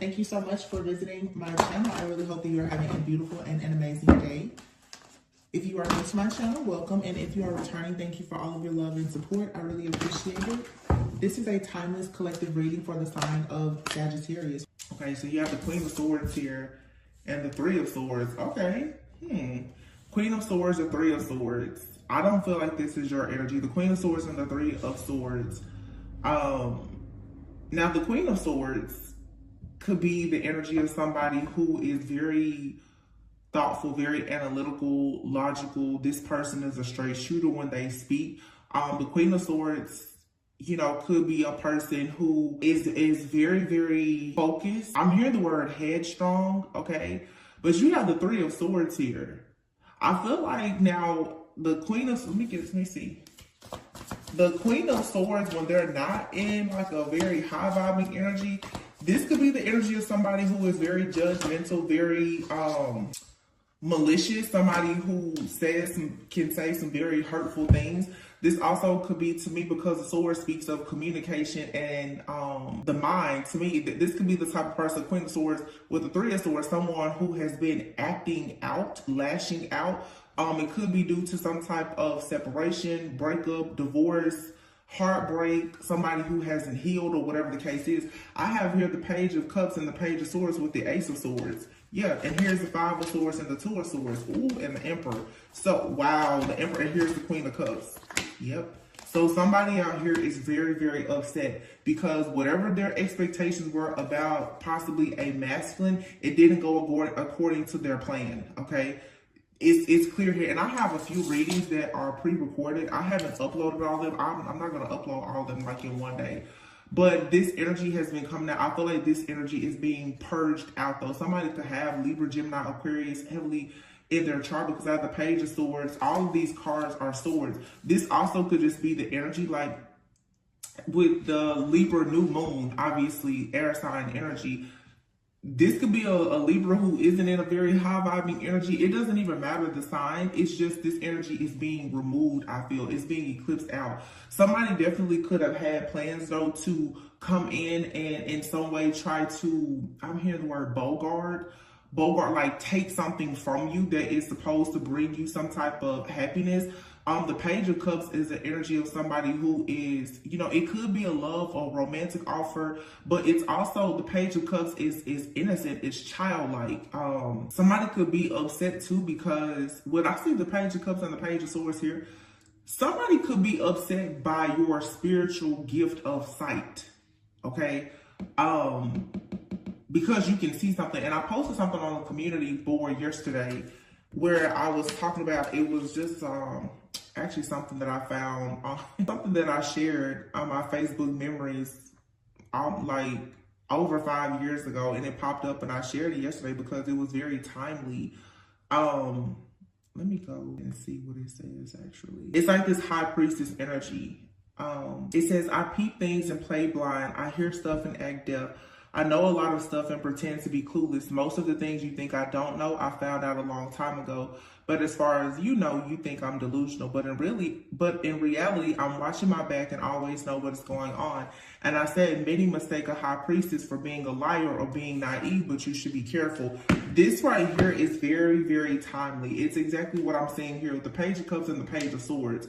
Thank you so much for visiting my channel. I really hope that you are having a beautiful and an amazing day. If you are new to my channel, welcome. And if you are returning, thank you for all of your love and support. I really appreciate it. This is a timeless collective reading for the sign of Sagittarius. Okay, so you have the Queen of Swords here and the Three of Swords. Okay. Queen of Swords or Three of Swords. I don't feel like this is your energy. The Queen of Swords and the Three of Swords. Now the Queen of Swords could be the energy of somebody who is very thoughtful, very analytical, logical. This person is a straight shooter when they speak. The Queen of Swords, you know, could be a person who is very, very focused. I'm hearing the word headstrong, okay? But you have the Three of Swords here. I feel like now the Queen of, let me see. The Queen of Swords, when they're not in like a very high vibing energy, this could be the energy of somebody who is very judgmental, very malicious, somebody who can say some very hurtful things. This also could be, to me, because the sword speaks of communication and the mind. To me, this could be the type of person, Queen of Swords with the Three of Swords, someone who has been acting out, lashing out. It could be due to some type of separation, breakup, divorce, heartbreak, somebody who hasn't healed or whatever the case is. I have here the Page of Cups and the Page of Swords with the Ace of Swords. Yeah, and here's the Five of Swords and the Two of Swords. Ooh, and the Emperor. So, wow, the Emperor, and here's the Queen of Cups. Yep. So somebody out here is very, very upset because whatever their expectations were about possibly a masculine, it didn't go according to their plan, okay? It's clear here, and I have a few readings that are pre-recorded. I haven't uploaded all of them. I'm not going to upload all of them like in one day. But this energy has been coming out. I feel like this energy is being purged out, though. Somebody could have Libra, Gemini, Aquarius heavily in their chart because I have the Page of Swords. All of these cards are swords. This also could just be the energy, like with the Libra new moon, obviously air sign energy. This could be a Libra who isn't in a very high vibing energy. It doesn't even matter the sign. It's just this energy is being removed, I feel. It's being eclipsed out. Somebody definitely could have had plans, though, to come in and in some way try to, I'm hearing the word bogart, like take something from you that is supposed to bring you some type of happiness. The Page of Cups is the energy of somebody who is, you know, it could be a love or romantic offer, but it's also, the Page of Cups is innocent, it's childlike. Somebody could be upset too because when I see the Page of Cups and the Page of Swords here, somebody could be upset by your spiritual gift of sight, okay? Because you can see something, and I posted something on the community board yesterday where I was talking about, it was just actually something that I found, something that I shared on my Facebook memories like over 5 years ago, and it popped up and I shared it yesterday because it was very timely. Let me go and see what it says actually. It's like this High Priestess energy. It says, I peep things and play blind. I hear stuff and act deaf. I know a lot of stuff and pretend to be clueless. Most of the things you think I don't know, I found out a long time ago. But as far as you know, you think I'm delusional. But in reality, I'm watching my back and always know what's going on. And I said, many mistake a high priestess for being a liar or being naive, but you should be careful. This right here is very, very timely. It's exactly what I'm saying here with the Page of Cups and the Page of Swords.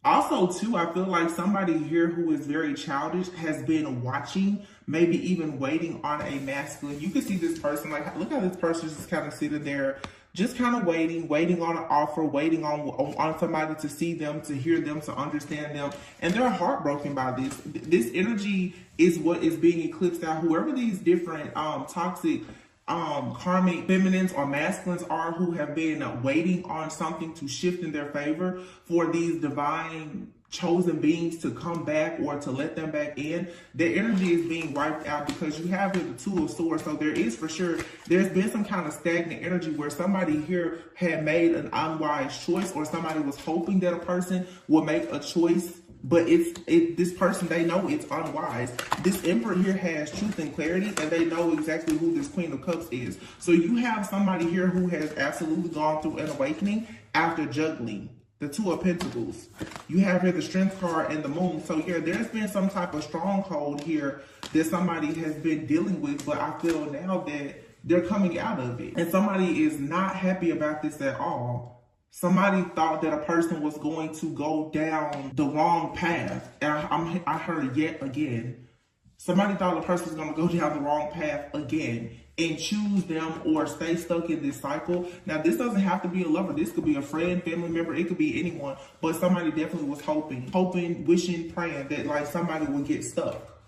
Also, too, I feel like somebody here who is very childish has been watching, maybe even waiting on a masculine. You can see this person, like, look how this person is just kind of sitting there, just kind of waiting on an offer, waiting on somebody to see them, to hear them, to understand them. And they're heartbroken by this. This energy is what is being eclipsed out. Whoever these different toxic karmic feminines or masculines are who have been waiting on something to shift in their favor for these divine chosen beings to come back or to let them back in, their energy is being wiped out because you have here the Two of Swords. So there is for sure, there's been some kind of stagnant energy where somebody here had made an unwise choice, or somebody was hoping that a person will make a choice, but this person, they know it's unwise. This Emperor here has truth and clarity, and they know exactly who this Queen of Cups is. So you have somebody here who has absolutely gone through an awakening after juggling. The Two of Pentacles. You have here the Strength card and the Moon. So yeah, there's been some type of stronghold here that somebody has been dealing with, but I feel now that they're coming out of it. And somebody is not happy about this at all. Somebody thought that a person was going to go down the wrong path. And I heard yet again. Somebody thought a person was going to go down the wrong path again and choose them or stay stuck in this cycle. Now, this doesn't have to be a lover. This could be a friend, family member. It could be anyone. But somebody definitely was hoping, wishing, praying that like somebody would get stuck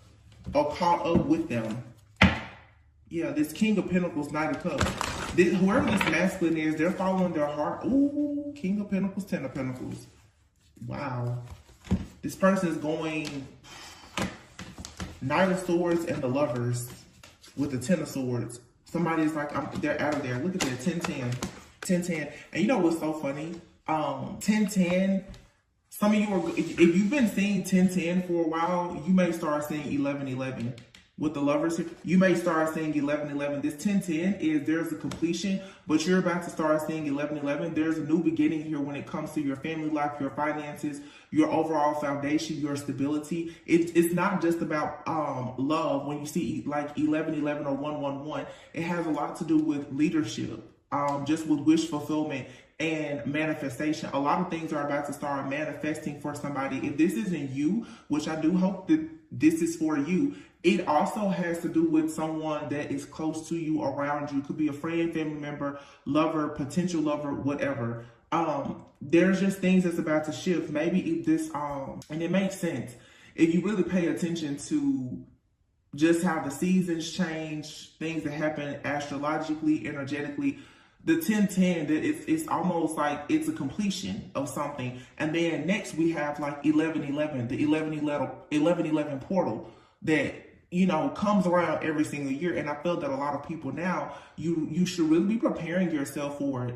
or caught up with them. Yeah, this King of Pentacles, Knight of Cups. Whoever this masculine is, they're following their heart. Ooh, King of Pentacles, Ten of Pentacles. Wow. This person is going Knight of Swords and the Lovers with the Ten of Swords. Somebody's like, they're out of there. Look at that, 10-10. 10-10. And you know what's so funny? 10-10, some of you are, if you've been seeing 10-10 for a while, you may start seeing 11-11. With the Lovers here, you may start seeing 11-11. This 10-10 is there's a completion, but you're about to start seeing 11-11. There's a new beginning here when it comes to your family life, your finances, your overall foundation, your stability. It's not just about love. When you see like 11-11 or 1-1-1, it has a lot to do with leadership, just with wish fulfillment and manifestation. A lot of things are about to start manifesting for somebody. If this isn't you, which I do hope that this is for you, it also has to do with someone that is close to you, around you. It could be a friend, family member, lover, potential lover, whatever. There's just things that's about to shift. Maybe if this, and it makes sense. If you really pay attention to just how the seasons change, things that happen astrologically, energetically, the 10-10, that it's almost like it's a completion of something. And then next we have like 11-11, the 11-11 portal that, you know, comes around every single year. And I feel that a lot of people now, you should really be preparing yourself for it.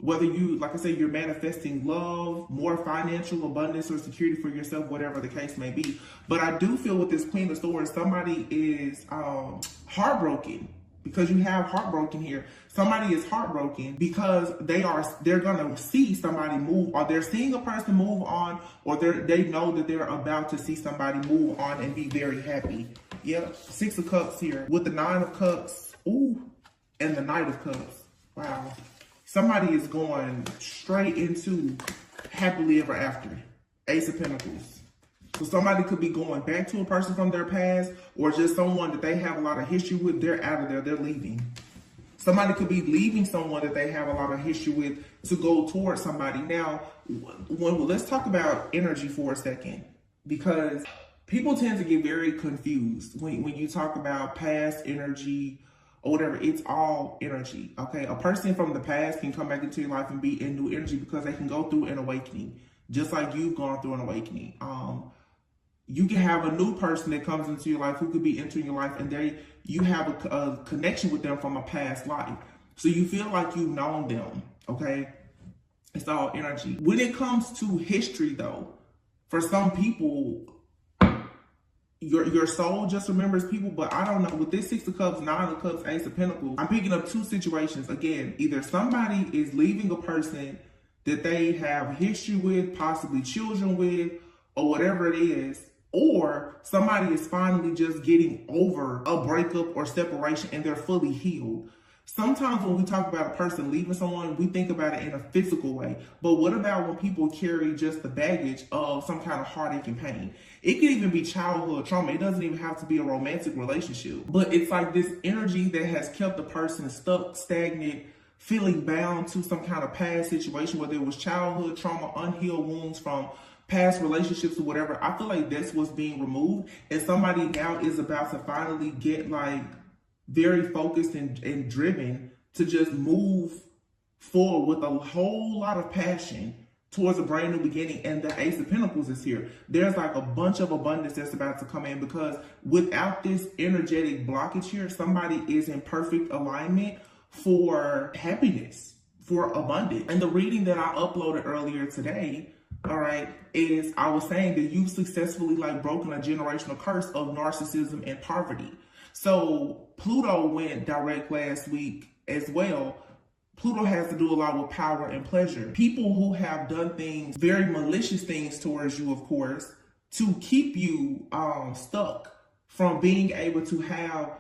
Whether you, like I said, you're manifesting love, more financial abundance or security for yourself, whatever the case may be. But I do feel with this Queen of Swords, somebody is heartbroken, because you have heartbroken here. Somebody is heartbroken because they're gonna see somebody move, or they're seeing a person move on, or they know that they're about to see somebody move on and be very happy. Yep, 6 of Cups here with the 9 of Cups, ooh, and the Knight of Cups. Wow. Somebody is going straight into happily ever after. Ace of Pentacles. So somebody could be going back to a person from their past, or just someone that they have a lot of history with. They're out of there. They're leaving. Somebody could be leaving someone that they have a lot of history with to go towards somebody. Now, let's talk about energy for a second, because people tend to get very confused when you talk about past energy or whatever. It's all energy, okay? A person from the past can come back into your life and be in new energy because they can go through an awakening, just like you've gone through an awakening. You can have a new person that comes into your life who could be entering your life, and you have a connection with them from a past life. So you feel like you've known them, okay? It's all energy. When it comes to history, though, for some people, your soul just remembers people, but I don't know. With this 6 of Cups, 9 of Cups, Ace of Pentacles, I'm picking up two situations. Again, either somebody is leaving a person that they have history with, possibly children with, or whatever it is, or somebody is finally just getting over a breakup or separation and they're fully healed. Sometimes when we talk about a person leaving someone, we think about it in a physical way. But what about when people carry just the baggage of some kind of heartache and pain? It could even be childhood trauma. It doesn't even have to be a romantic relationship. But it's like this energy that has kept the person stuck, stagnant, feeling bound to some kind of past situation, whether it was childhood trauma, unhealed wounds from past relationships or whatever. I feel like that's what's being removed. And somebody now is about to finally get like very focused and driven to just move forward with a whole lot of passion towards a brand new beginning. And the Ace of Pentacles is here. There's like a bunch of abundance that's about to come in, because without this energetic blockage here, somebody is in perfect alignment for happiness, for abundance. And the reading that I uploaded earlier today, all right, is I was saying that you've successfully like broken a generational curse of narcissism and poverty. So Pluto went direct last week as well. Pluto has to do a lot with power and pleasure. People who have done things, very malicious things towards you, of course, to keep you stuck from being able to have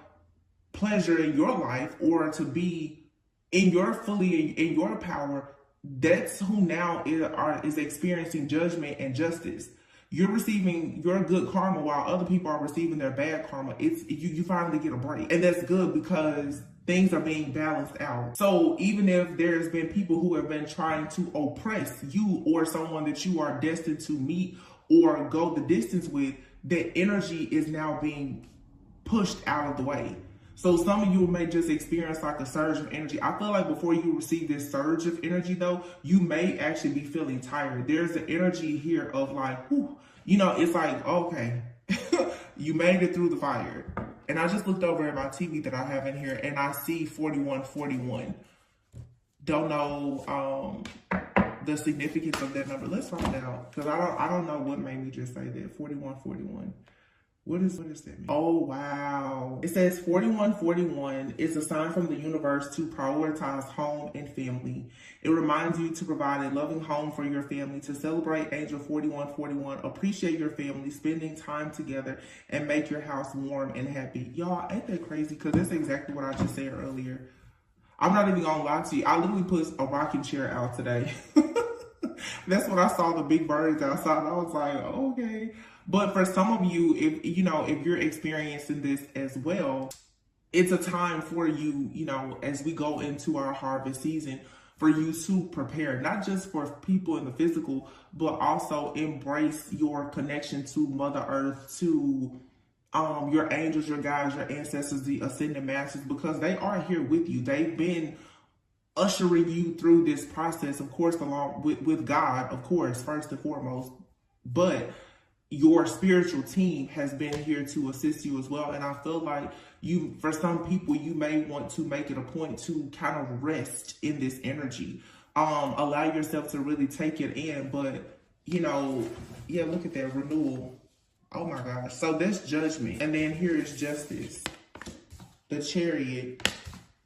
pleasure in your life or to be in your fully in your power. That's who now is experiencing judgment and justice. You're receiving your good karma while other people are receiving their bad karma. It's you finally get a break, and that's good because things are being balanced out. So even if there's been people who have been trying to oppress you or someone that you are destined to meet or go the distance with, that energy is now being pushed out of the way. So some of you may just experience like a surge of energy. I feel like before you receive this surge of energy though, you may actually be feeling tired. There's an energy here of like, whew, you know, it's like, okay, you made it through the fire. And I just looked over at my TV that I have in here and I see 4141. Don't know the significance of that number. Let's find out, because I don't know what made me just say that. 4141. What does that mean? Oh, wow. It says 4141 is a sign from the universe to prioritize home and family. It reminds you to provide a loving home for your family, to celebrate Angel 4141, appreciate your family, spending time together, and make your house warm and happy. Y'all, ain't that crazy? Because that's exactly what I just said earlier. I'm not even gonna lie to you. I literally put a rocking chair out today. That's when I saw the big birds outside. I was like, okay. But for some of you, if you're experiencing this as well, it's a time for you, as we go into our harvest season, for you to prepare, not just for people in the physical, but also embrace your connection to Mother Earth, to your angels, your guides, your ancestors, the ascended masters, because they are here with you. They've been ushering you through this process, of course, along with God, of course, first and foremost, but your spiritual team has been here to assist you as well. And I feel like for some people, you may want to make it a point to kind of rest in this energy, allow yourself to really take it in. But, yeah, look at that renewal. Oh my gosh. So that's judgment. And then here is justice, the Chariot,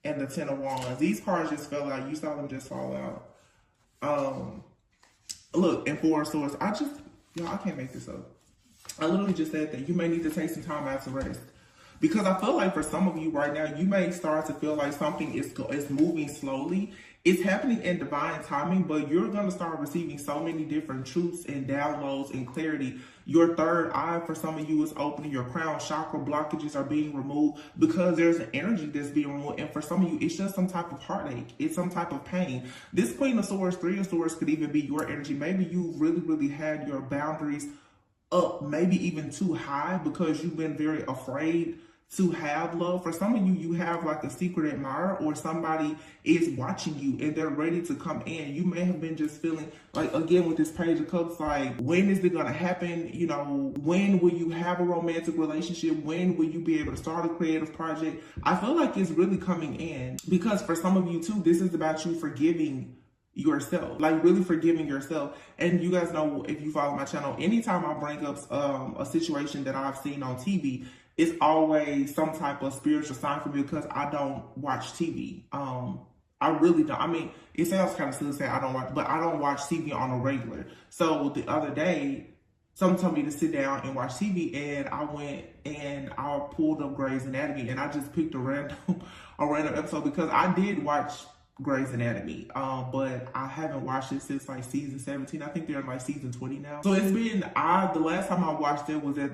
and the Ten of Wands. These cards just fell out. You saw them just fall out. Look, and Four of Swords. I can't make this up. I literally just said that you may need to take some time out to rest. Because I feel like for some of you right now, you may start to feel like something is moving slowly. It's happening in divine timing, but you're going to start receiving so many different truths and downloads and clarity. Your third eye for some of you is opening. Your crown chakra blockages are being removed because there's an energy that's being removed. And for some of you, it's just some type of heartache. It's some type of pain. This Queen of Swords, Three of Swords could even be your energy. Maybe you really, really had your boundaries up, maybe even too high, because you've been very afraid to have love. For some of you, you have like a secret admirer, or somebody is watching you and they're ready to come in. You may have been just feeling like, again, with this Page of Cups, like, when is it going to happen? When will you have a romantic relationship? When will you be able to start a creative project? I feel like it's really coming in, because for some of you too, this is about you forgiving yourself, like really forgiving yourself. And you guys know, if you follow my channel, anytime I bring up a situation that I've seen on TV, it's always some type of spiritual sign for me, because I don't watch TV. I really don't. I mean, it sounds kind of silly to say I don't watch, but I don't watch TV on a regular. So the other day, someone told me to sit down and watch TV, and I went and I pulled up Grey's Anatomy, and I just picked a random episode, because I did watch Grey's Anatomy, but I haven't watched it since like season 17. I think they're in like season 20 now. So it's been the last time I watched it was at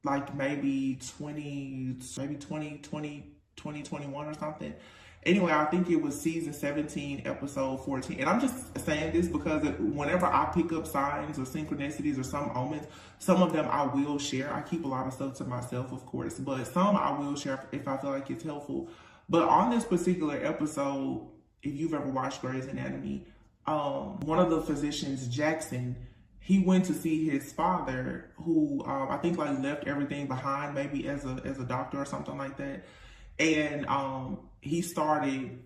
like maybe 2021 or something. Anyway, I think it was season 17, episode 14. And I'm just saying this because whenever I pick up signs or synchronicities or some omens, some of them I will share. I keep a lot of stuff to myself, of course, but some I will share if I feel like it's helpful. But on this particular episode, if you've ever watched Grey's Anatomy, one of the physicians, Jackson, he went to see his father, who I think like left everything behind, maybe as a doctor or something like that. And he started,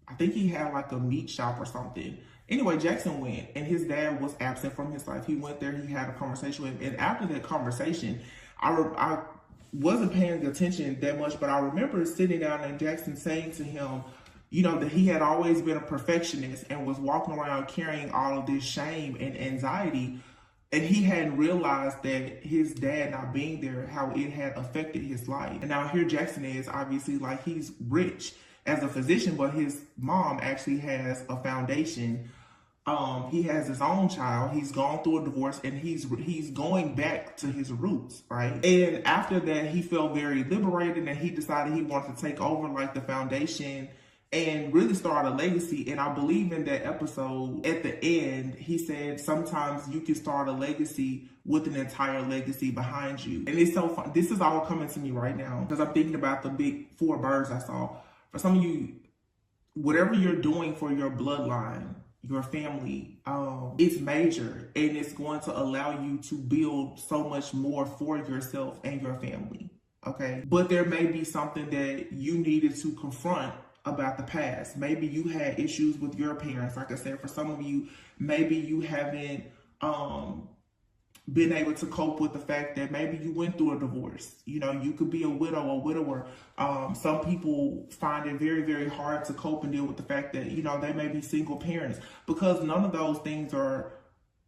I think he had like a meat shop or something. Anyway, Jackson went, and his dad was absent from his life. He went there, he had a conversation with him. And after that conversation, I wasn't paying attention that much, but I remember sitting down and Jackson saying to him, you know, that he had always been a perfectionist and was walking around carrying all of this shame and anxiety. And he hadn't realized that his dad not being there, how it had affected his life. And now here Jackson is, obviously, like, he's rich as a physician, but his mom actually has a foundation. He has his own child. He's gone through a divorce, and he's going back to his roots, right? And after that, he felt very liberated, and he decided he wanted to take over, like, the foundation and really start a legacy. And I believe in that episode, at the end, he said sometimes you can start a legacy with an entire legacy behind you. And it's so fun. This is all coming to me right now because I'm thinking about the big 4 birds I saw. For some of you, whatever you're doing for your bloodline, your family, it's major, and it's going to allow you to build so much more for yourself and your family, okay? But there may be something that you needed to confront about the past. Maybe you had issues with your parents. Like I said, for some of you, maybe you haven't been able to cope with the fact that maybe you went through a divorce. You know, you could be a widow or widower. Some people find it very, very hard to cope and deal with the fact that, you know, they may be single parents, because none of those things are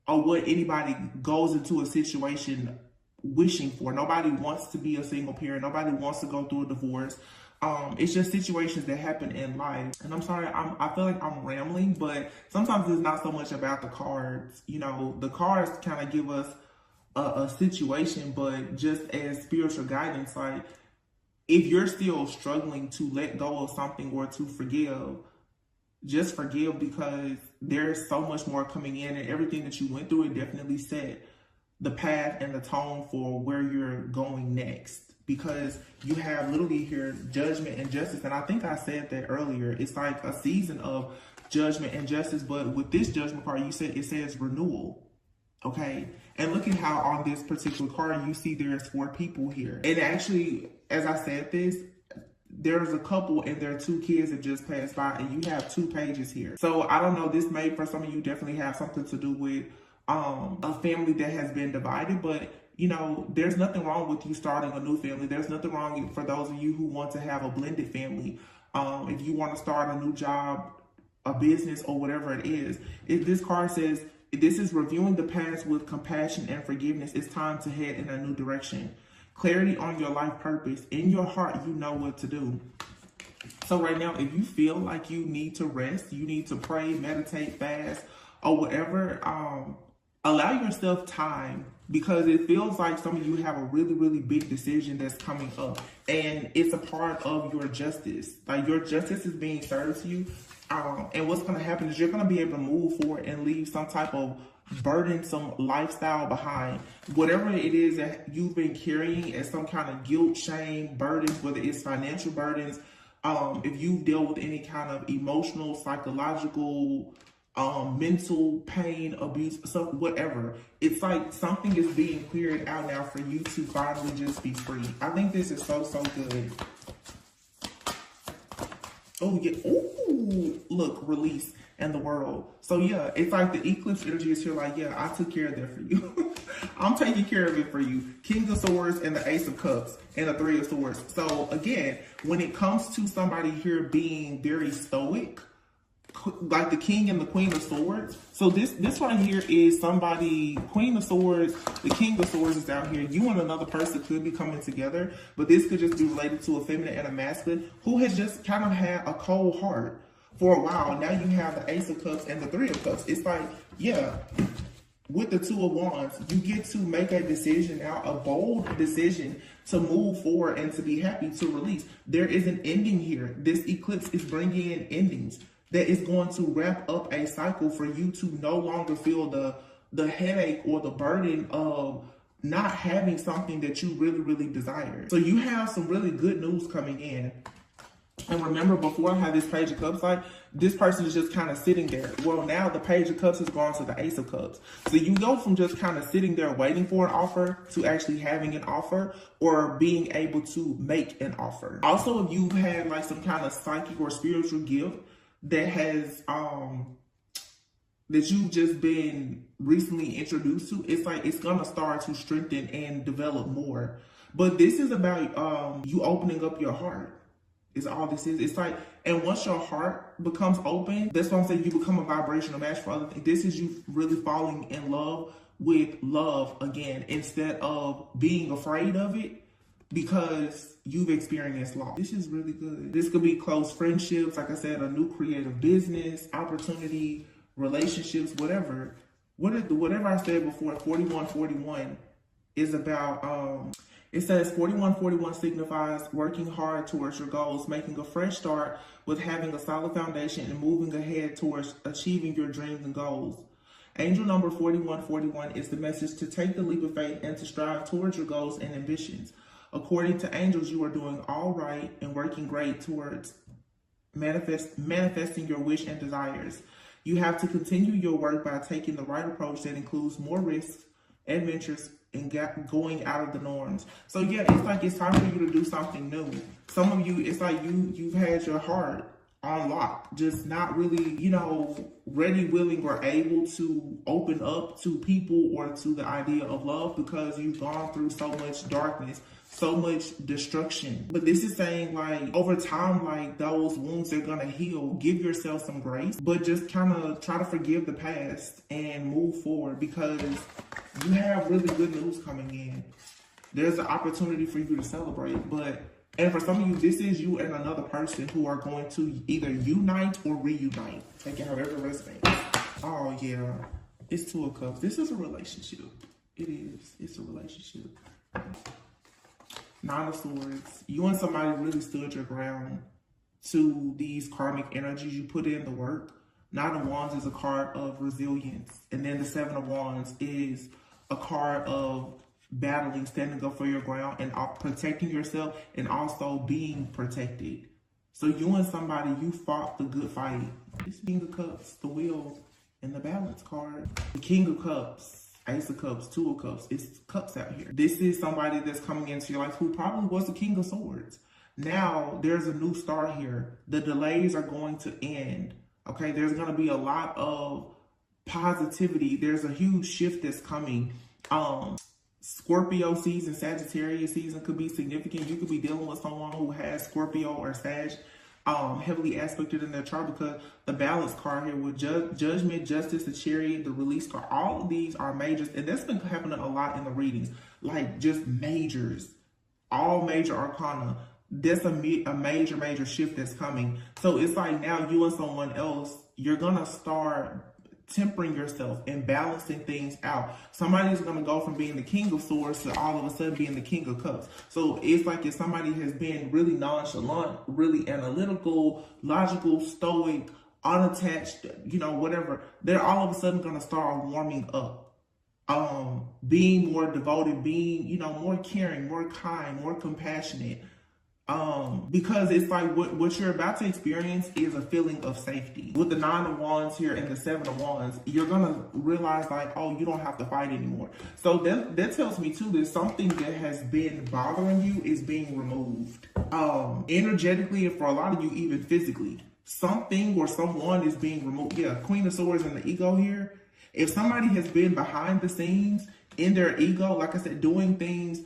what anybody goes into a situation wishing for. Nobody wants to be a single parent. Nobody wants to go through a divorce. It's just situations that happen in life. And I'm sorry, I feel like I'm rambling, but sometimes it's not so much about the cards. You know, the cards kind of give us a situation, but just as spiritual guidance, like, if you're still struggling to let go of something or to forgive, just forgive, because there's so much more coming in, and everything that you went through, it definitely set the path and the tone for where you're going next. Because you have literally here judgment and justice. And I think I said that earlier. It's like a season of judgment and justice. But with this judgment card, it says renewal. Okay. And look at how on this particular card, you see there's 4 people here. And actually, as I said this, there's a couple and their 2 kids that just passed by, and you have 2 pages here. So I don't know, this may for some of you definitely have something to do with a family that has been divided, but you know, there's nothing wrong with you starting a new family. There's nothing wrong for those of you who want to have a blended family. If you want to start a new job, a business, or whatever it is. If this card says, this is reviewing the past with compassion and forgiveness. It's time to head in a new direction. Clarity on your life purpose. In your heart, you know what to do. So right now, if you feel like you need to rest, you need to pray, meditate, fast, or whatever, allow yourself time, because it feels like some of you have a really, really big decision that's coming up, and it's a part of your justice. Like, your justice is being served to you, and what's going to happen is you're going to be able to move forward and leave some type of burdensome lifestyle behind. Whatever it is that you've been carrying as some kind of guilt, shame, burdens, whether it's financial burdens, if you've dealt with any kind of emotional, psychological, mental pain, abuse, so whatever, it's like something is being cleared out now for you to finally just be free. I think this is so good. Oh yeah, ooh, look, release in the world. So yeah, it's like the eclipse energy is here, like, yeah, I took care of that for you. I'm taking care of it for you. King of Swords and the Ace of Cups and the 3 of Swords. So again, when it comes to somebody here being very stoic, like the King and the Queen of Swords. So this right here is somebody, Queen of Swords, the King of Swords is out here. You and another person could be coming together, but this could just be related to a feminine and a masculine who has just kind of had a cold heart for a while. Now you have the Ace of Cups and the 3 of Cups. It's like, yeah, with the 2 of Wands, you get to make a decision now, a bold decision to move forward and to be happy, to release. There is an ending here. This eclipse is bringing in endings that is going to wrap up a cycle for you to no longer feel the headache or the burden of not having something that you really, really desire. So you have some really good news coming in. And remember, before I had this Page of Cups, like, this person is just kind of sitting there. Well, now the Page of Cups has gone to the Ace of Cups. So you go from just kind of sitting there waiting for an offer to actually having an offer, or being able to make an offer. Also, if you've had like some kind of psychic or spiritual gift that has that you've just been recently introduced to, it's like it's gonna start to strengthen and develop more. But this is about you opening up your heart. Is all this is. It's like, and once your heart becomes open, that's why I'm saying you become a vibrational match for other things. This is you really falling in love with love again, instead of being afraid of it because you've experienced loss. This is really good. This could be close friendships, like I said, a new creative business, opportunity, relationships, whatever. Whatever I said before, 4141 is about, it says 4141 signifies working hard towards your goals, making a fresh start with having a solid foundation and moving ahead towards achieving your dreams and goals. Angel number 4141 is the message to take the leap of faith and to strive towards your goals and ambitions. According to angels, you are doing all right and working great towards manifesting your wish and desires. You have to continue your work by taking the right approach that includes more risks, adventures, and going out of the norms. So yeah, it's like it's time for you to do something new. Some of you, it's like you've had your heart on lock, just not really, you know, ready, willing, or able to open up to people or to the idea of love because you've gone through so much darkness, so much destruction. But this is saying, like, over time, like, those wounds are gonna heal. Give yourself some grace, but just kind of try to forgive the past and move forward because you have really good news coming in. There's an opportunity for you to celebrate, and for some of you, this is you and another person who are going to either unite or reunite. Take it however it resonates. Oh yeah, it's Two of Cups. This is a relationship. It is. It's a relationship. Nine of Swords. You and somebody really stood your ground to these karmic energies. You put in the work. Nine of Wands is a card of resilience. And then the Seven of Wands is a card of battling, standing up for your ground, and protecting yourself, and also being protected. So you and somebody, you fought the good fight. This King of Cups, the Wheel, and the Balance card. The King of Cups, Ace of Cups, Two of Cups. It's cups out here. This is somebody that's coming into your life who probably was the King of Swords. Now, there's a new start here. The delays are going to end. Okay, there's going to be a lot of positivity. There's a huge shift that's coming. Scorpio season, Sagittarius season could be significant. You could be dealing with someone who has Scorpio or Sag heavily aspected in their chart, because the Balance card here with Judgment, Justice, the Chariot, the Release card, all of these are majors, and that's been happening a lot in the readings, like just majors, all major arcana. That's a major shift that's coming. So it's like now you and someone else, you're gonna start tempering yourself and balancing things out. Somebody's going to go from being the King of Swords to all of a sudden being the King of Cups. So it's like if somebody has been really nonchalant, really analytical, logical, stoic, unattached, you know, whatever, they're all of a sudden going to start warming up. Being more devoted, being, you know, more caring, more kind, more compassionate. Because it's like what you're about to experience is a feeling of safety. With the Nine of Wands here and the Seven of Wands, you're gonna realize like, oh, you don't have to fight anymore. So that tells me too that something that has been bothering you is being removed. Energetically, and for a lot of you, even physically, something or someone is being removed. Yeah, Queen of Swords and the ego here. If somebody has been behind the scenes in their ego, like I said, doing things,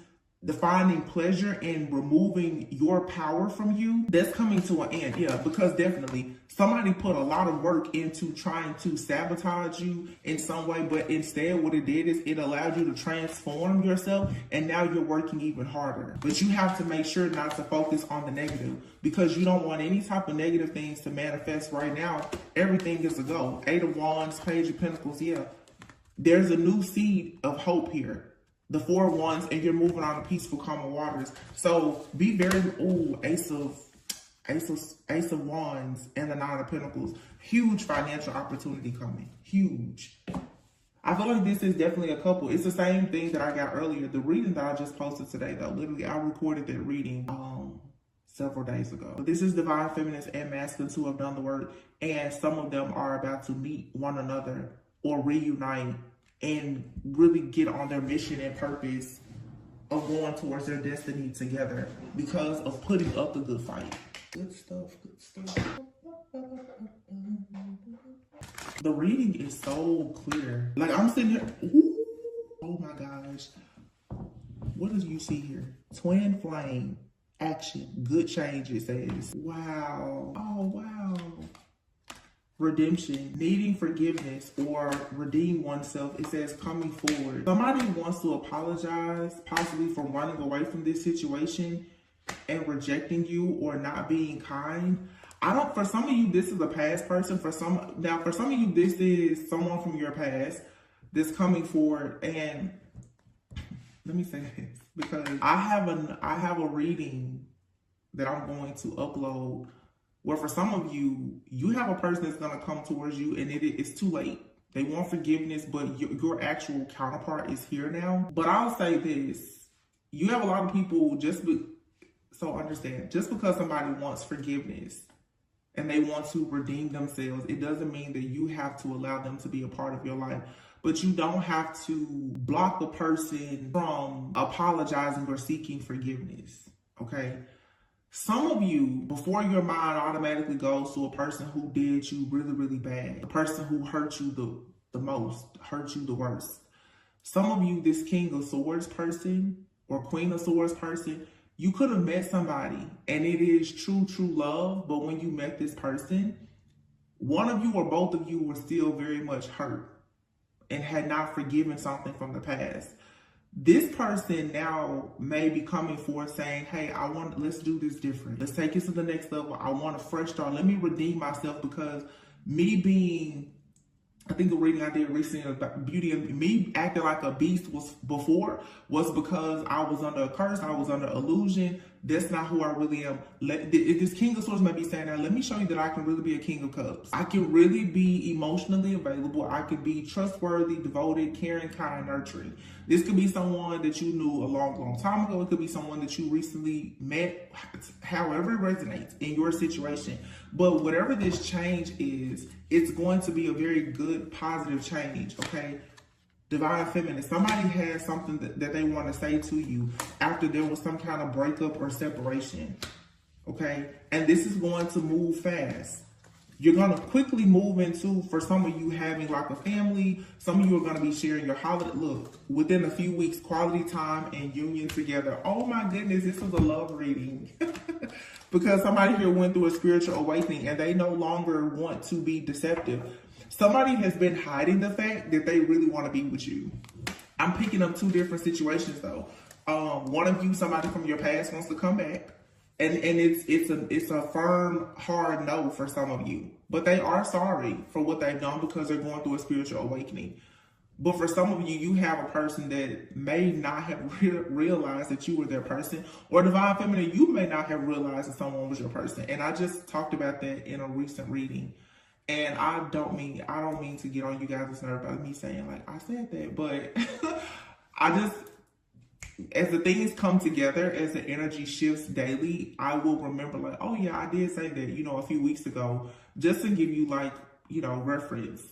finding pleasure in removing your power from you, that's coming to an end. Yeah, because definitely somebody put a lot of work into trying to sabotage you in some way, but instead what it did is it allowed you to transform yourself, and now you're working even harder. But you have to make sure not to focus on the negative, because you don't want any type of negative things to manifest right now. Everything is a go. Eight of Wands, Page of Pentacles. Yeah, there's a new seed of hope here. The Four of Wands, and you're moving on to peaceful, calmer waters. So be very, Ace of Wands and the Nine of Pentacles. Huge financial opportunity coming. Huge. I feel like this is definitely a couple. It's the same thing that I got earlier. The reading that I just posted today, though, literally I recorded that reading several days ago. But this is divine feminines and masculines who have done the work, and some of them are about to meet one another or reunite and really get on their mission and purpose of going towards their destiny together because of putting up the good fight. Good stuff, good stuff. The reading is so clear. Like, I'm sitting here, oh my gosh. What do you see here? Twin flame. action, good change, it says. Wow. Oh, wow. Redemption, needing forgiveness or redeem oneself. It says coming forward. Somebody wants to apologize, possibly for running away from this situation and rejecting you or not being kind. For some of you, this is a past person. For some of you, this is someone from your past that's coming forward. And let me say this, because I have a reading that I'm going to upload where for some of you, you have a person that's going to come towards you and it's too late. They want forgiveness, but your actual counterpart is here now. But I'll say this, you have a lot of people so understand, just because somebody wants forgiveness and they want to redeem themselves, it doesn't mean that you have to allow them to be a part of your life. But you don't have to block a person from apologizing or seeking forgiveness, okay? Some of you, before your mind automatically goes to a person who did you really, really bad, the person who hurt you the most, hurt you the worst. Some of you, this King of Swords person or Queen of Swords person, you could have met somebody and it is true love, but when you met this person, one of you or both of you were still very much hurt and had not forgiven something from the past. This person now may be coming forward saying, hey, let's do this different. Let's take it to the next level. I want a fresh start. Let me redeem myself, because I think the reading I did recently about beauty and me acting like a beast was because I was under a curse. I was under illusion. That's not who I really am. This King of Swords may be saying that, let me show you that I can really be a King of Cups. I can really be emotionally available. I can be trustworthy, devoted, caring, kind, nurturing. This could be someone that you knew a long time ago. It could be someone that you recently met, however it resonates in your situation. But whatever this change is, it's going to be a very good, positive change, okay? Divine Feminine, somebody has something that they want to say to you after there was some kind of breakup or separation, okay? And this is going to move fast. You're going to quickly move into, for some of you, having like a family. Some of you are going to be sharing your holiday. Look, within a few weeks, quality time and union together. Oh my goodness, this is a love reading. Because somebody here went through a spiritual awakening and they no longer want to be deceptive. Somebody has been hiding the fact that they really want to be with you. I'm picking up two different situations though. One of you, somebody from your past wants to come back. And it's a firm, hard no for some of you. But they are sorry for what they've done because they're going through a spiritual awakening. But for some of you, you have a person that may not have realized that you were their person. Or Divine Feminine, you may not have realized that someone was your person. And I just talked about that in a recent reading. And I don't mean to get on you guys' nerves by me saying like I said that, but as the things come together, as the energy shifts daily, I will remember like, oh yeah, I did say that, a few weeks ago, just to give you like, reference.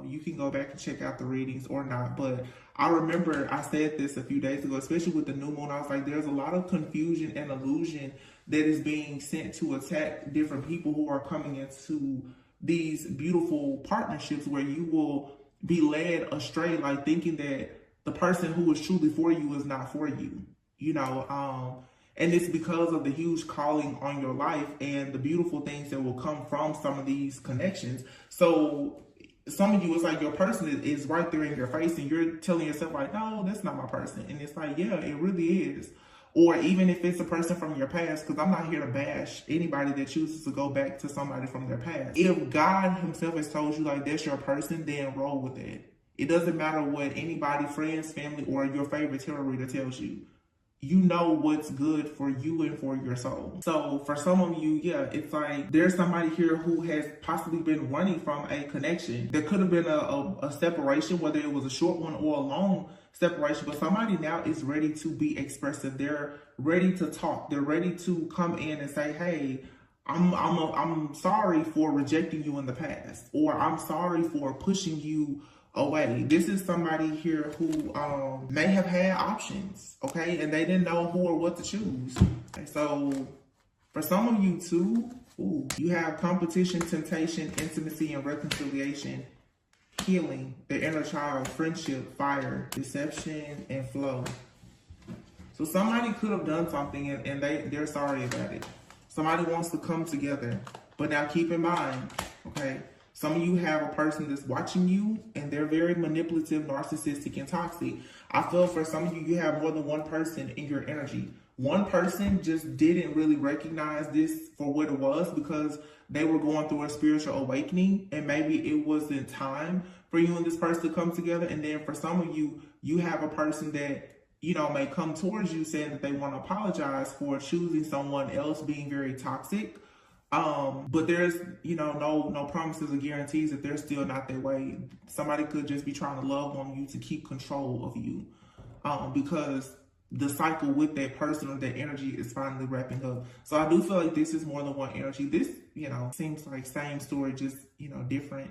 You can go back and check out the readings or not, but I remember I said this a few days ago, especially with the new moon. I was like, there's a lot of confusion and illusion that is being sent to attack different people who are coming into these beautiful partnerships where you will be led astray, like thinking that the person who is truly for you is not for you, and it's because of the huge calling on your life and the beautiful things that will come from some of these connections. So some of you, it's like your person is right there in your face and you're telling yourself like, no, that's not my person. And it's like, yeah, it really is. Or even if it's a person from your past, because I'm not here to bash anybody that chooses to go back to somebody from their past. If God himself has told you like that's your person, then roll with it. It doesn't matter what anybody, friends, family, or your favorite tarot reader tells you. You know what's good for you and for your soul. So for some of you, yeah, it's like there's somebody here who has possibly been running from a connection. There could have been a separation, whether it was a short one or a long separation, but somebody now is ready to be expressive. They're ready to talk. They're ready to come in and say, hey, I'm sorry for rejecting you in the past, or I'm sorry for pushing you away. This is somebody here who may have had options, okay, and they didn't know who or what to choose. Okay, so for some of you too, you have competition, temptation, intimacy, and reconciliation, healing, the inner child, friendship, fire, deception, and flow. So somebody could have done something and they're sorry about it. Somebody wants to come together. But now keep in mind, okay, some of you have a person that's watching you and they're very manipulative, narcissistic, and toxic. I feel for some of you, you have more than one person in your energy. One person just didn't really recognize this for what it was because they were going through a spiritual awakening and maybe it wasn't time for you and this person to come together. And then for some of you, you have a person that, you know, may come towards you saying that they want to apologize for choosing someone else being very toxic. But there's, you know, no promises or guarantees that they're still not that way. Somebody could just be trying to love on you to keep control of you. Because the cycle with that person or that energy is finally wrapping up. So I do feel like this is more than one energy. This, you know, seems like same story, just, you know, different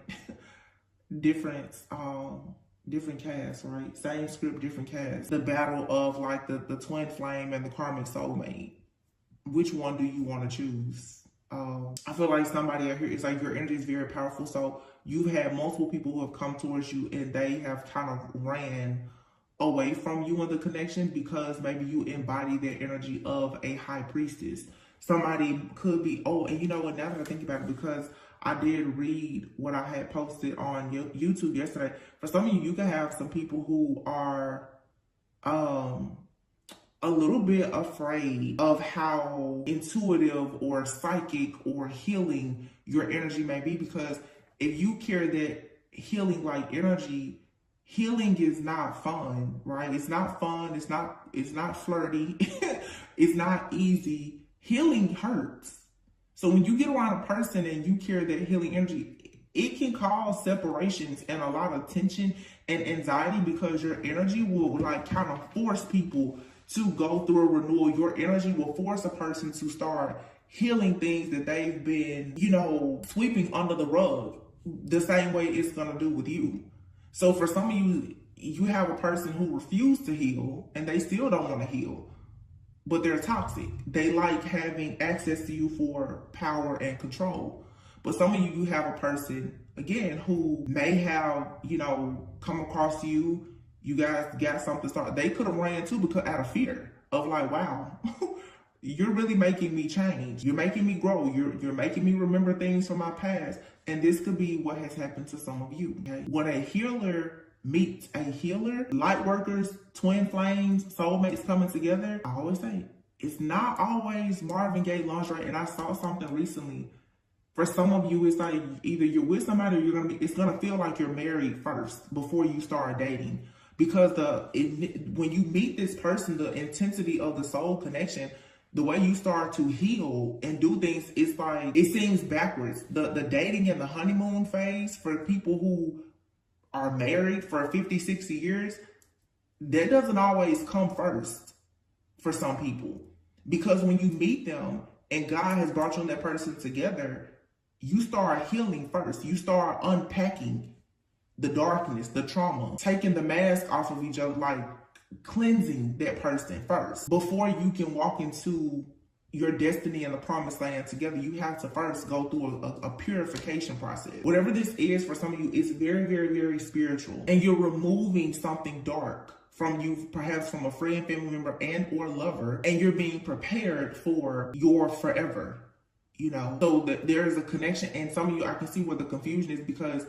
cast, right? Same script, different cast. The battle of like the twin flame and the karmic soulmate. Which one do you want to choose? I feel like somebody out here, it's like your energy is very powerful. So you've had multiple people who have come towards you and they have kind of ran away from you in the connection because maybe you embody that energy of a high priestess. Somebody could be, oh, and you know what, now that I think about it, because I did read what I had posted on YouTube yesterday. For some of you, you can have some people who are a little bit afraid of how intuitive or psychic or healing your energy may be, because if you carry that healing like energy, healing is not fun, right? It's not fun. It's not flirty. It's not easy. Healing hurts. So when you get around a person and you carry that healing energy, it can cause separations and a lot of tension and anxiety because your energy will like kind of force people to go through a renewal. Your energy will force a person to start healing things that they've been, you know, sweeping under the rug the same way it's going to do with you. So for some of you, you have a person who refused to heal and they still don't want to heal, but they're toxic. They like having access to you for power and control. But some of you, you have a person, again, who may have, you know, come across you. You guys got something started. They could have ran too because out of fear of like, wow, you're really making me change. You're making me grow. You're making me remember things from my past. And this could be what has happened to some of you. Okay? When a healer meets a healer, light workers, twin flames, soulmates coming together, I always say, it's not always Marvin Gaye lingerie. And I saw something recently. For some of you, it's like either you're with somebody or it's gonna feel like you're married first before you start dating. Because when you meet this person, the intensity of the soul connection, the way you start to heal and do things, it's like, it seems backwards. The dating and the honeymoon phase for people who are married for 50, 60 years, that doesn't always come first for some people. Because when you meet them and God has brought you and that person together, you start healing first. You start unpacking the darkness, the trauma, taking the mask off of each other, like cleansing that person first. Before you can walk into your destiny and the promised land together, you have to first go through a purification process. Whatever this is for some of you, it's very, very, very spiritual. And you're removing something dark from you, perhaps from a friend, family member, and or lover, and you're being prepared for your forever, you know? So that there is a connection, and some of you, I can see where the confusion is because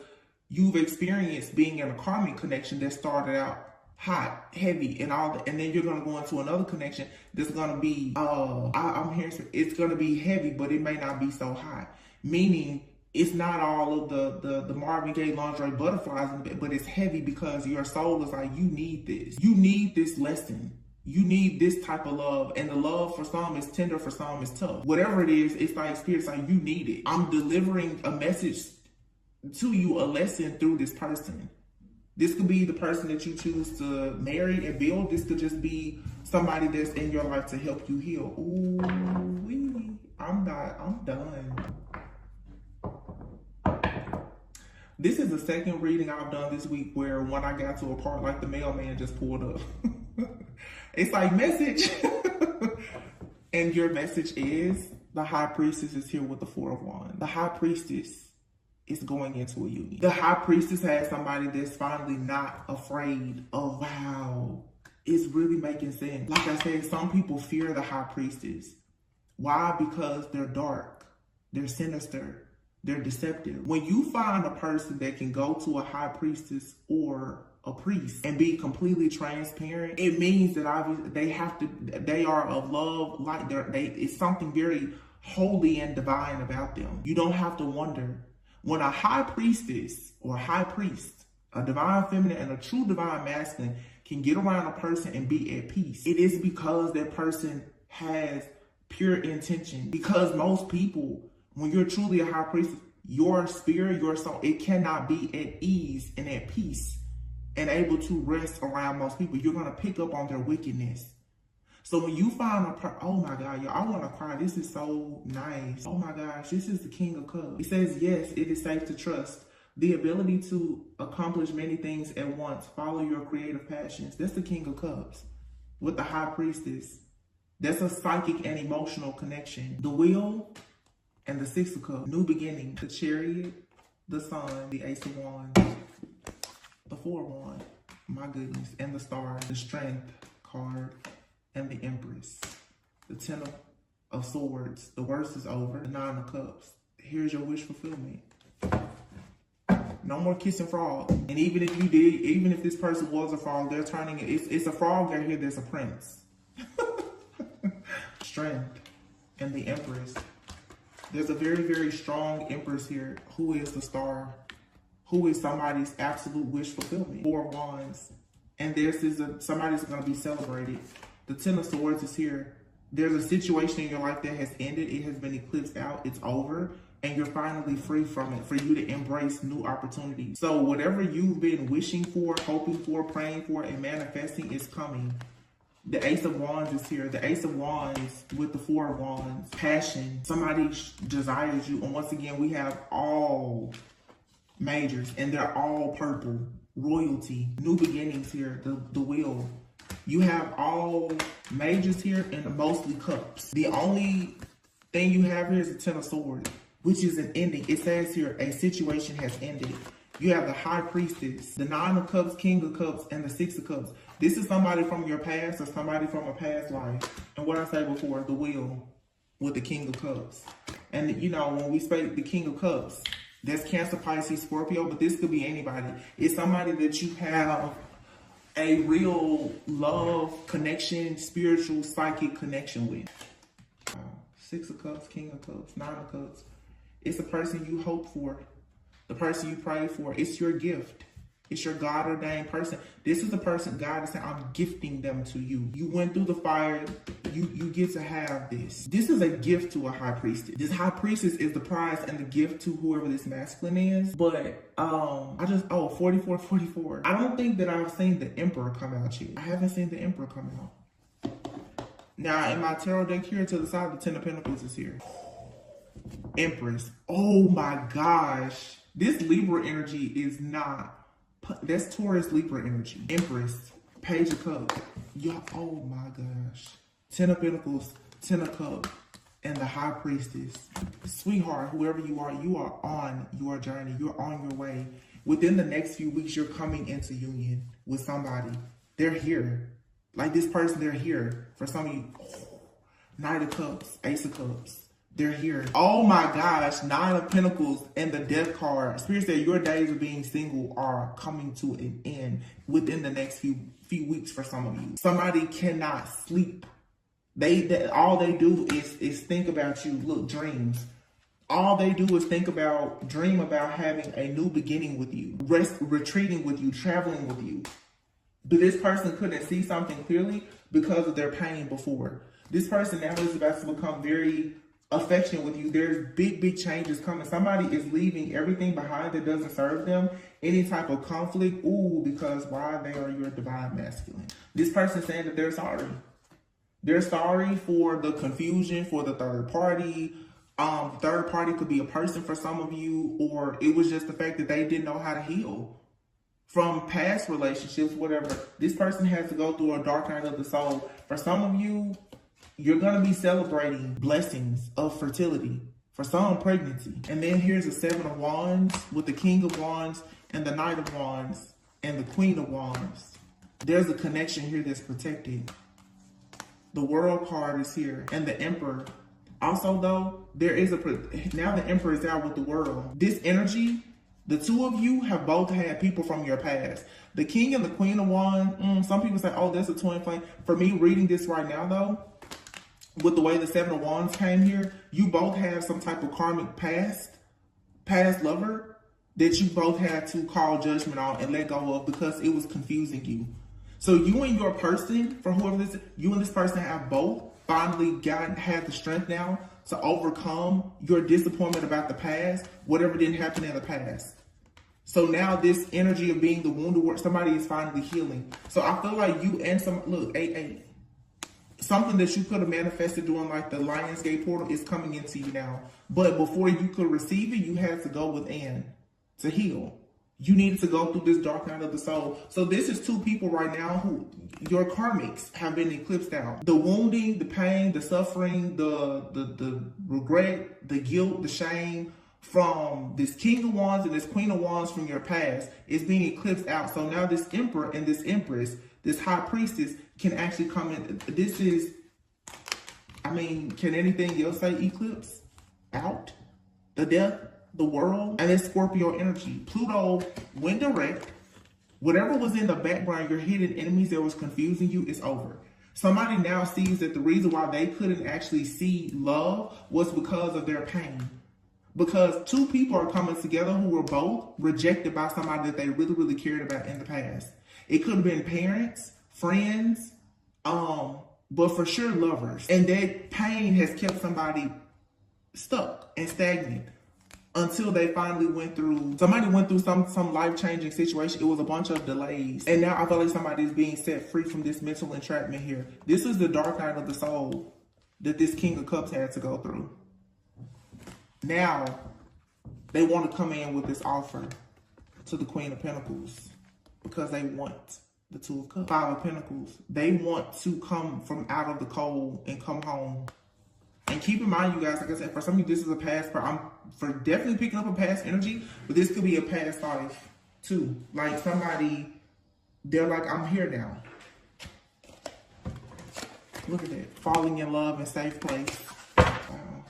you've experienced being in a karmic connection that started out hot, heavy, and all that, and then you're gonna go into another connection that's gonna be, I'm hearing it's gonna be heavy, but it may not be so hot. Meaning, it's not all of the Marvin Gaye lingerie butterflies, but it's heavy because your soul is like, you need this. You need this lesson. You need this type of love. And the love for some is tender, for some is tough. Whatever it is, it's like spirit's like, you need it. I'm delivering a message to you, a lesson through this person. This could be the person that you choose to marry and build. This could just be somebody that's in your life to help you heal. Ooh, I'm done. This is the second reading I've done this week where when I got to a part, like the mailman just pulled up. It's like, message. And your message is, the high priestess is here with the 4 of Wands. The high priestess is going into a union. The high priestess has somebody that's finally not afraid of, wow, It's really making sense. Like I said, some people fear the high priestess. Why? Because they're dark, they're sinister, they're deceptive. When you find a person that can go to a high priestess or a priest and be completely transparent, it means that obviously they are of love, like it's something very holy and divine about them. You don't have to wonder. When a high priestess or a high priest, a divine feminine and a true divine masculine can get around a person and be at peace, it is because that person has pure intention. Because most people, when you're truly a high priest, your spirit, your soul, it cannot be at ease and at peace and able to rest around most people. You're going to pick up on their wickedness. So when you find oh my God, y'all, I want to cry. This is so nice. Oh my gosh, this is the King of Cups. He says, yes, it is safe to trust. The ability to accomplish many things at once. Follow your creative passions. That's the King of Cups. With the High Priestess, that's a psychic and emotional connection. The Wheel and the Six of Cups. New beginning. The Chariot, the Sun, the Ace of Wands, the Four of Wands. My goodness. And the Star, the Strength card, and the Empress. The Ten of Swords. The worst is over. The Nine of Cups. Here's your wish fulfillment. No more kissing frog. And even if you did, even if this person was a frog, they're turning it. It's a frog out here that's a prince. Strength and the Empress. There's a very, very strong Empress here who is the Star, who is somebody's absolute wish fulfillment. Four of Wands. And this is somebody's going to be celebrated. The Ten of Swords is here. There's a situation in your life that has ended. It has been eclipsed out. It's over. And you're finally free from it, for you to embrace new opportunities. So whatever you've been wishing for, hoping for, praying for, and manifesting is coming. The Ace of Wands is here. The Ace of Wands with the Four of Wands. Passion. Somebody desires you. And once again, we have all majors, and they're all purple. Royalty. New beginnings here. The Wheel. You have all majors here and mostly cups. The only thing you have here is the Ten of Swords, which is an ending. It says here, a situation has ended. You have the High Priestess, the Nine of Cups, King of Cups, and the Six of Cups. This is somebody from your past or somebody from a past life. And what I said before, the Wheel with the King of Cups. And you know, when we say the King of Cups, that's Cancer, Pisces, Scorpio, but this could be anybody. It's somebody that you have a real love connection, spiritual, psychic connection with. Six of Cups, King of Cups, Nine of Cups. It's a person you hope for, the person you pray for. It's your gift. It's your God-ordained person. This is the person God is saying, I'm gifting them to you. You went through the fire. You get to have this. This is a gift to a high priestess. This high priestess is the prize and the gift to whoever this masculine is. But 44. I don't think that I've seen the Emperor come out yet. I haven't seen the Emperor come out. Now, in my tarot deck here to the side, the Ten of Pentacles is here. Empress. Oh my gosh. This Libra energy is not. That's Taurus Libra energy. Empress. Page of Cups. Oh my gosh. Ten of Pentacles. Ten of Cups. And the High Priestess. Sweetheart, whoever you are on your journey. You're on your way. Within the next few weeks, you're coming into union with somebody. They're here. Like this person, they're here. For some of you, Knight of Cups, Ace of Cups, they're here. Oh my gosh, Nine of Pentacles and the Death card. Spirit said your days of being single are coming to an end within the next few weeks for some of you. Somebody cannot sleep. All they do is think about you. Look, dreams. All they do is dream about having a new beginning with you, retreating with you, traveling with you. But this person couldn't see something clearly because of their pain before. This person now is about to become very affectionate with you. There's big changes coming. Somebody is leaving everything behind that doesn't serve them. Any type of conflict, because why? They are your divine masculine. This person saying that they're sorry. They're sorry for the confusion, for the third party. Third party could be a person for some of you, or it was just the fact that they didn't know how to heal from past relationships, whatever. This person has to go through a dark night of the soul. For some of you, you're going to be celebrating blessings of fertility. For some, pregnancy. And then here's the Seven of Wands with the King of Wands and the Knight of Wands and the Queen of Wands. There's a connection here that's protected. The World card is here, and the Emperor. Also, though, now the Emperor is out with the World. This energy, the two of you have both had people from your past. The King and the Queen of Wands, some people say, oh, that's a twin flame. For me, reading this right now, though, with the way the Seven of Wands came here, you both have some type of karmic past lover that you both had to call judgment on and let go of because it was confusing you. So you and your person, for whoever this is, you and this person have both finally had the strength now to overcome your disappointment about the past, whatever didn't happen in the past. So now this energy of being the wounded, somebody is finally healing. So I feel like you and look, 8-8. Something that you could have manifested during like the Lionsgate portal is coming into you now. But before you could receive it, you had to go within to heal. You needed to go through this dark night of the soul. So this is two people right now who your karmics have been eclipsed out. The wounding, the pain, the suffering, the regret, the guilt, the shame from this King of Wands and this Queen of Wands from your past is being eclipsed out. So now this Emperor and this Empress, this High Priestess can actually come in. This is, I mean, can anything else say eclipse? Out? The death? The World? And it's Scorpio energy. Pluto went direct. Whatever was in the background, your hidden enemies that was confusing you, is over. Somebody now sees that the reason why they couldn't actually see love was because of their pain. Because two people are coming together who were both rejected by somebody that they really, really cared about in the past. It could have been parents, friends, but for sure lovers. And that pain has kept somebody stuck and stagnant until they finally somebody went through some life-changing situation. It was a bunch of delays. And now I feel like somebody is being set free from this mental entrapment here. This is the dark night of the soul that this King of Cups had to go through. Now, they want to come in with this offer to the Queen of Pentacles because they want the Two of Cups. Five of Pentacles. They want to come from out of the cold and come home. And keep in mind, you guys, like I said, for some of you, this is a past, I'm for definitely picking up a past energy, but this could be a past life too. Like somebody, they're like, I'm here now. Look at that. Falling in love in safe place. Wow.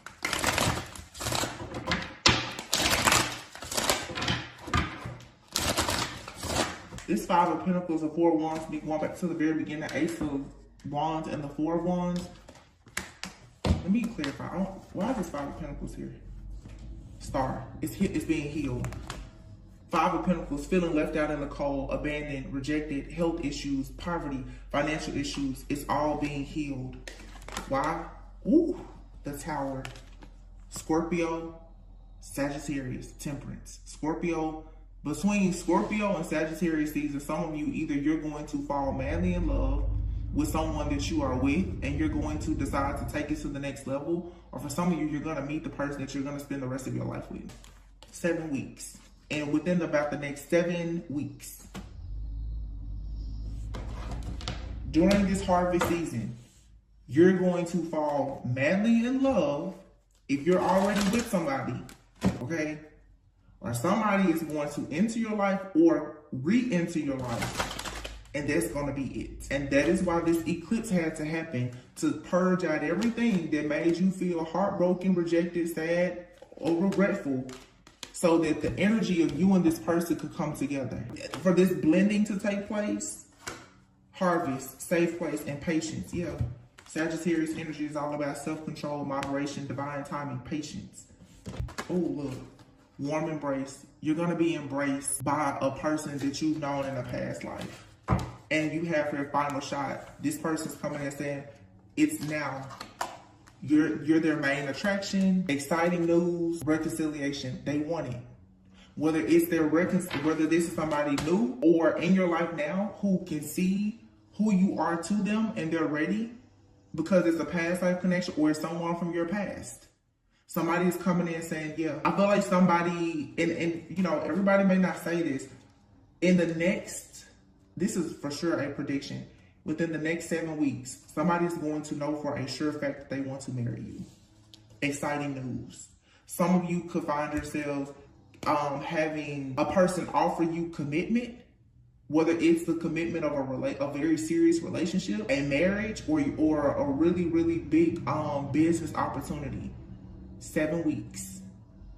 This Five of Pentacles and Four of Wands, going back to the very beginning, the Ace of Wands and the Four of Wands. Let me clarify. Why is this Five of Pentacles here? Star. It's being healed. Five of Pentacles, feeling left out in the cold, abandoned, rejected, health issues, poverty, financial issues. It's all being healed. Why? Ooh, the Tower. Scorpio, Sagittarius, Temperance. Scorpio, between Scorpio and Sagittarius season, some of you, either you're going to fall madly in love with someone that you are with and you're going to decide to take it to the next level, or for some of you, you're going to meet the person that you're going to spend the rest of your life with. 7 weeks. And within about the next 7 weeks, during this harvest season, you're going to fall madly in love if you're already with somebody, okay? Or somebody is going to enter your life or re-enter your life. And that's going to be it. And that is why this eclipse had to happen, to purge out everything that made you feel heartbroken, rejected, sad, or regretful, so that the energy of you and this person could come together. For this blending to take place, harvest, safe place, and patience. Yeah. Sagittarius energy is all about self-control, moderation, divine timing, patience. Oh, look. Warm embrace. You're going to be embraced by a person that you've known in a past life. And you have your final shot. This person's coming and saying, it's now. You're their main attraction. Exciting news, reconciliation. They want it. Whether it's whether this is somebody new or in your life now who can see who you are to them and they're ready because it's a past life connection, or it's someone from your past. Somebody is coming in saying, yeah. I feel like somebody, and you know, everybody may not say this, in the next, this is for sure a prediction, within the next 7 weeks, somebody's going to know for a sure fact that they want to marry you. Exciting news. Some of you could find yourselves having a person offer you commitment Whether it's the commitment of a very serious relationship, a marriage, or a really, really big business opportunity. 7 weeks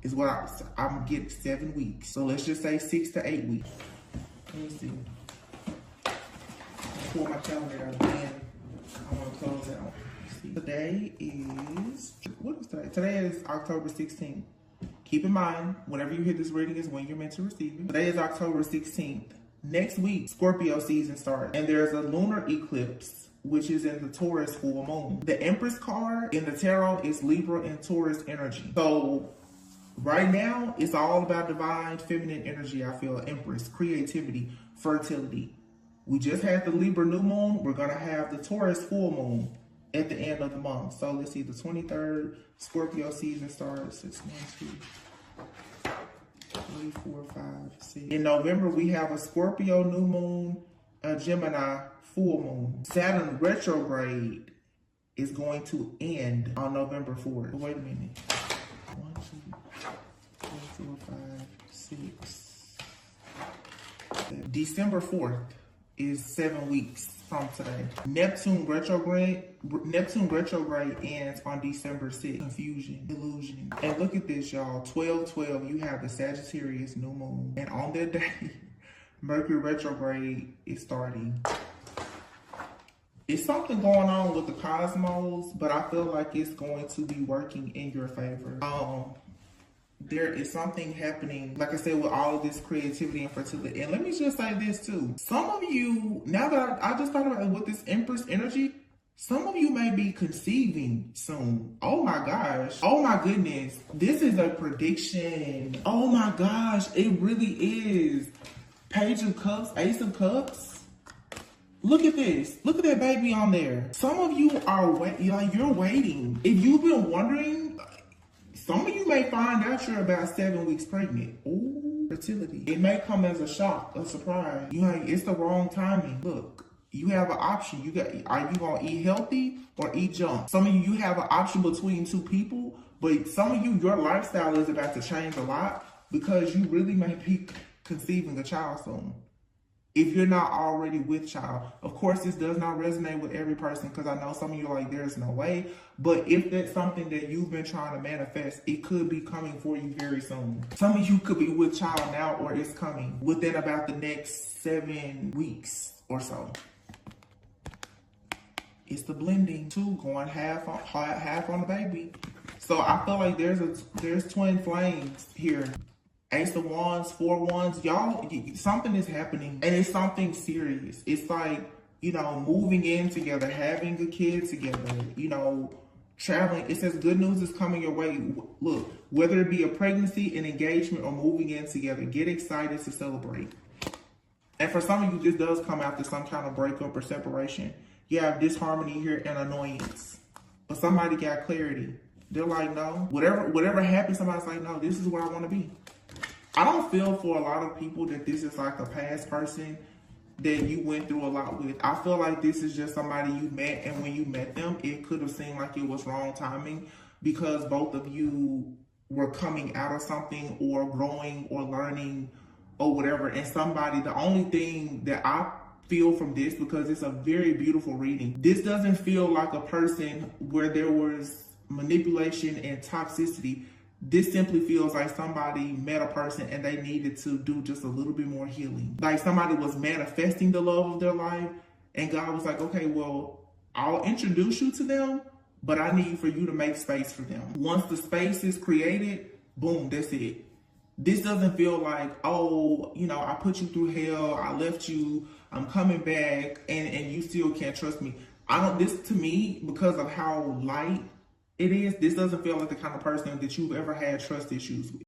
is what I'm getting. 7 weeks. So let's just say 6 to 8 weeks. Let me see. Pull my calendar out again. I want to close out. Today is, what is today? Today is October 16th. Keep in mind, whenever you hear this reading is when you're meant to receive it. Today is October 16th. Next week, Scorpio season starts, and there's a lunar eclipse, which is in the Taurus full moon. The Empress card in the tarot is Libra and Taurus energy. So right now, it's all about divine feminine energy, I feel. Empress, creativity, fertility. We just had the Libra new moon. We're going to have the Taurus full moon at the end of the month. So let's see, the 23rd, Scorpio season starts. It's 1, 2, 3, 4, 5, 6. In November, we have a Scorpio new moon, a Gemini full moon. Saturn retrograde is going to end on November 4th. Wait a minute. 1, 2, 3, 4, 5, 6. 7. December 4th is 7 weeks from today. Neptune retrograde ends on December 6th. Confusion, illusion. And look at this, y'all. 12/12, you have the Sagittarius new moon. And on that day, Mercury retrograde is starting. It's something going on with the cosmos, but I feel like it's going to be working in your favor. There is something happening, like I said, with all of this creativity and fertility. And let me just say this too. Some of you, now that I just thought about it with this Empress energy, some of you may be conceiving soon. Oh my gosh. Oh my goodness. This is a prediction. Oh my gosh. It really is. Page of Cups, Ace of Cups. Look at this. Look at that baby on there. Some of you are you're waiting. If you've been wondering, some of you may find out you're about 7 weeks pregnant. Ooh, fertility. It may come as a shock, a surprise. It's the wrong timing. Look, you have an option. Are you gonna eat healthy or eat junk? Some of you have an option between two people, but some of you, your lifestyle is about to change a lot because you really may be conceiving a child soon. If you're not already with child. Of course, this does not resonate with every person because I know some of you are like, there's no way. But if that's something that you've been trying to manifest, it could be coming for you very soon. Some of you could be with child now, or it's coming within about the next 7 weeks or so. It's the blending too, going half on the baby. So I feel like there's twin flames here. Ace of Wands, 4 Wands, y'all, something is happening and it's something serious. It's like, moving in together, having a kid together, traveling. It says good news is coming your way. Look, whether it be a pregnancy, an engagement, or moving in together, get excited to celebrate. And for some of you, this does come after some kind of breakup or separation. You have disharmony here and annoyance. But somebody got clarity. They're like, no, whatever happens, somebody's like, no, this is where I want to be. I don't feel for a lot of people that this is like a past person that you went through a lot with. I feel like this is just somebody you met, and when you met them, it could have seemed like it was wrong timing because both of you were coming out of something or growing or learning or whatever. And the only thing that I feel from this, because it's a very beautiful reading, this doesn't feel like a person where there was manipulation and toxicity. This simply feels like somebody met a person and they needed to do just a little bit more healing. Like somebody was manifesting the love of their life and God was like, okay, well, I'll introduce you to them, but I need for you to make space for them. Once the space is created, boom, that's it. This doesn't feel like, oh, I put you through hell, I left you, I'm coming back, and you still can't trust me. This to me, because of how light it is, this doesn't feel like the kind of person that you've ever had trust issues with.